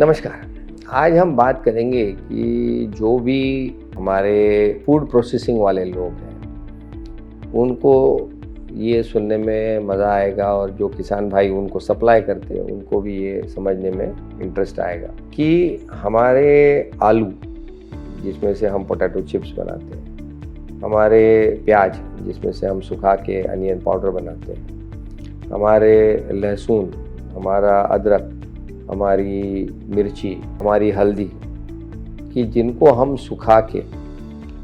नमस्कार। आज हम बात करेंगे कि जो भी हमारे फूड प्रोसेसिंग वाले लोग हैं उनको ये सुनने में मज़ा आएगा और जो किसान भाई उनको सप्लाई करते हैं उनको भी ये समझने में इंटरेस्ट आएगा कि हमारे आलू जिसमें से हम पोटैटो चिप्स बनाते हैं, हमारे प्याज जिसमें से हम सुखा के अनियन पाउडर बनाते हैं, हमारे लहसुन, हमारा अदरक, हमारी मिर्ची, हमारी हल्दी कि जिनको हम सुखा के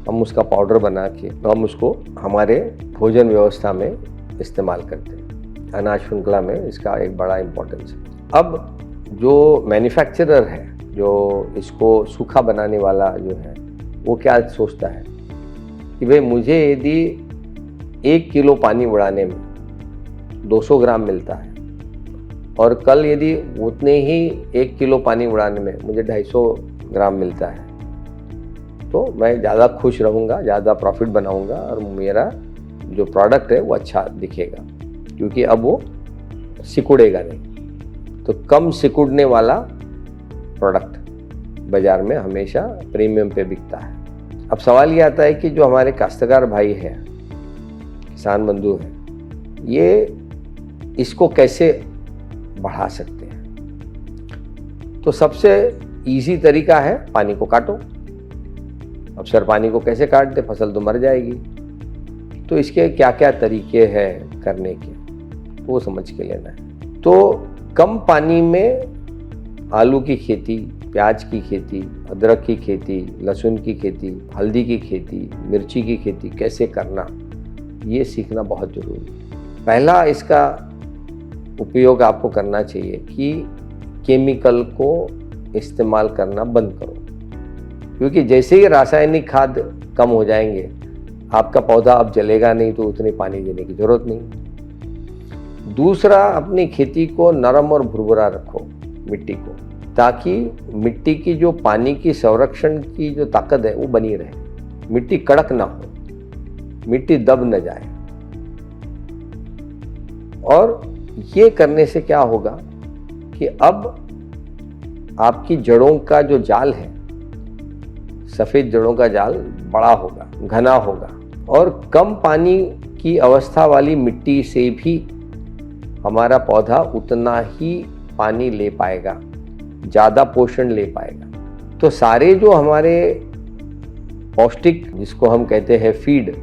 हम उसका पाउडर बना के हम उसको हमारे भोजन व्यवस्था में इस्तेमाल करते हैं। अनाज श्रृंखला में इसका एक बड़ा इम्पोर्टेंस है। अब जो मैन्युफैक्चरर है, जो इसको सूखा बनाने वाला जो है, वो क्या सोचता है कि भाई मुझे यदि 1 किलो पानी उड़ाने में 200 ग्राम मिलता है और कल यदि उतने ही 1 किलो पानी उड़ाने में मुझे 250 ग्राम मिलता है तो मैं ज़्यादा खुश रहूँगा, ज़्यादा प्रॉफिट बनाऊँगा और मेरा जो प्रोडक्ट है वो अच्छा दिखेगा, क्योंकि अब वो सिकुड़ेगा नहीं। तो कम सिकुड़ने वाला प्रोडक्ट बाज़ार में हमेशा प्रीमियम पे बिकता है। अब सवाल ये आता है कि जो हमारे काश्तकार भाई हैं, किसान बंधु हैं, ये इसको कैसे बढ़ा सकते हैं। तो सबसे इजी तरीका है पानी को काटो। अब सर पानी को कैसे काट दे, फसल तो मर जाएगी। तो इसके क्या क्या तरीके हैं करने के, तो वो समझ के लेना है। तो कम पानी में आलू की खेती, प्याज की खेती, अदरक की खेती, लहसुन की खेती, हल्दी की खेती, मिर्ची की खेती कैसे करना, ये सीखना बहुत ज़रूरी है। पहला इसका उपयोग आपको करना चाहिए कि केमिकल को इस्तेमाल करना बंद करो, क्योंकि जैसे ही रासायनिक खाद कम हो जाएंगे आपका पौधा अब जलेगा नहीं, तो उतनी पानी देने की ज़रूरत नहीं। दूसरा, अपनी खेती को नरम और भुरभुरा रखो, मिट्टी को, ताकि मिट्टी की जो पानी की संरक्षण की जो ताकत है वो बनी रहे, मिट्टी कड़क ना हो, मिट्टी दब न जाए। और ये करने से क्या होगा कि अब आपकी जड़ों का जो जाल है, सफ़ेद जड़ों का जाल बड़ा होगा, घना होगा, और कम पानी की अवस्था वाली मिट्टी से भी हमारा पौधा उतना ही पानी ले पाएगा, ज़्यादा पोषण ले पाएगा। तो सारे जो हमारे पौष्टिक, जिसको हम कहते हैं फीड,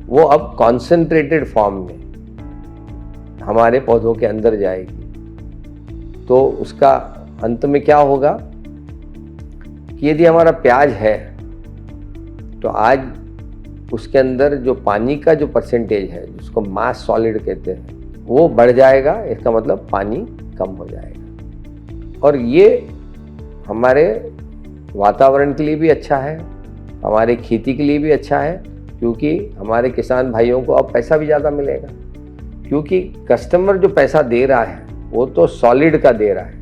वो अब कॉन्सेंट्रेटेड फॉर्म में हमारे पौधों के अंदर जाएगी। तो उसका अंत में क्या होगा कि यदि हमारा प्याज है तो आज उसके अंदर जो पानी का जो परसेंटेज है, जिसको मास सॉलिड कहते हैं, वो बढ़ जाएगा। इसका मतलब पानी कम हो जाएगा। और ये हमारे वातावरण के लिए भी अच्छा है, हमारे खेती के लिए भी अच्छा है, क्योंकि हमारे किसान भाइयों को अब पैसा भी ज़्यादा मिलेगा, क्योंकि कस्टमर जो पैसा दे रहा है वो तो सॉलिड का दे रहा है,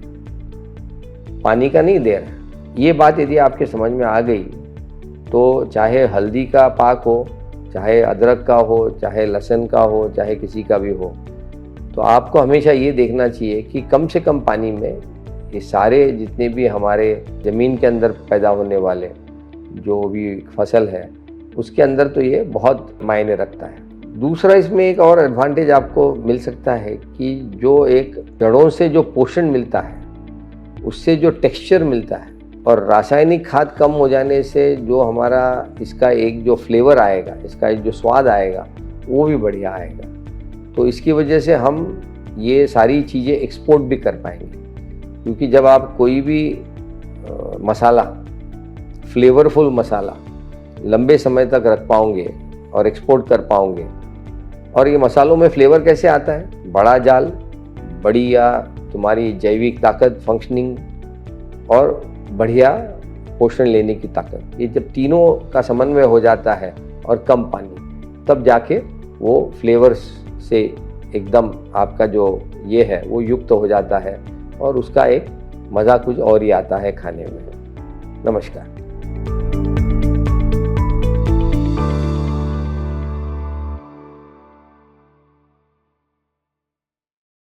पानी का नहीं दे रहा है। ये बात यदि आपके समझ में आ गई तो चाहे हल्दी का पाक हो, चाहे अदरक का हो, चाहे लहसुन का हो, चाहे किसी का भी हो, तो आपको हमेशा ये देखना चाहिए कि कम से कम पानी में ये सारे जितने भी हमारे ज़मीन के अंदर पैदा होने वाले जो भी फसल है उसके अंदर तो ये बहुत मायने रखता है। दूसरा, इसमें एक और एडवांटेज आपको मिल सकता है कि जो एक जड़ों से जो पोषण मिलता है, उससे जो टेक्सचर मिलता है, और रासायनिक खाद कम हो जाने से जो हमारा इसका एक जो फ्लेवर आएगा, इसका एक जो स्वाद आएगा, वो भी बढ़िया आएगा। तो इसकी वजह से हम ये सारी चीज़ें एक्सपोर्ट भी कर पाएंगे, क्योंकि जब आप कोई भी मसाला, फ्लेवरफुल मसाला लंबे समय तक रख पाओगे और एक्सपोर्ट कर पाओगे। और ये मसालों में फ्लेवर कैसे आता है? बड़ा जाल, बढ़िया तुम्हारी जैविक ताकत, फंक्शनिंग, और बढ़िया पोषण लेने की ताकत, ये जब तीनों का समन्वय हो जाता है और कम पानी, तब जाके वो फ्लेवर्स से एकदम आपका जो ये है वो युक्त हो जाता है और उसका एक मज़ा कुछ और ही आता है खाने में। नमस्कार।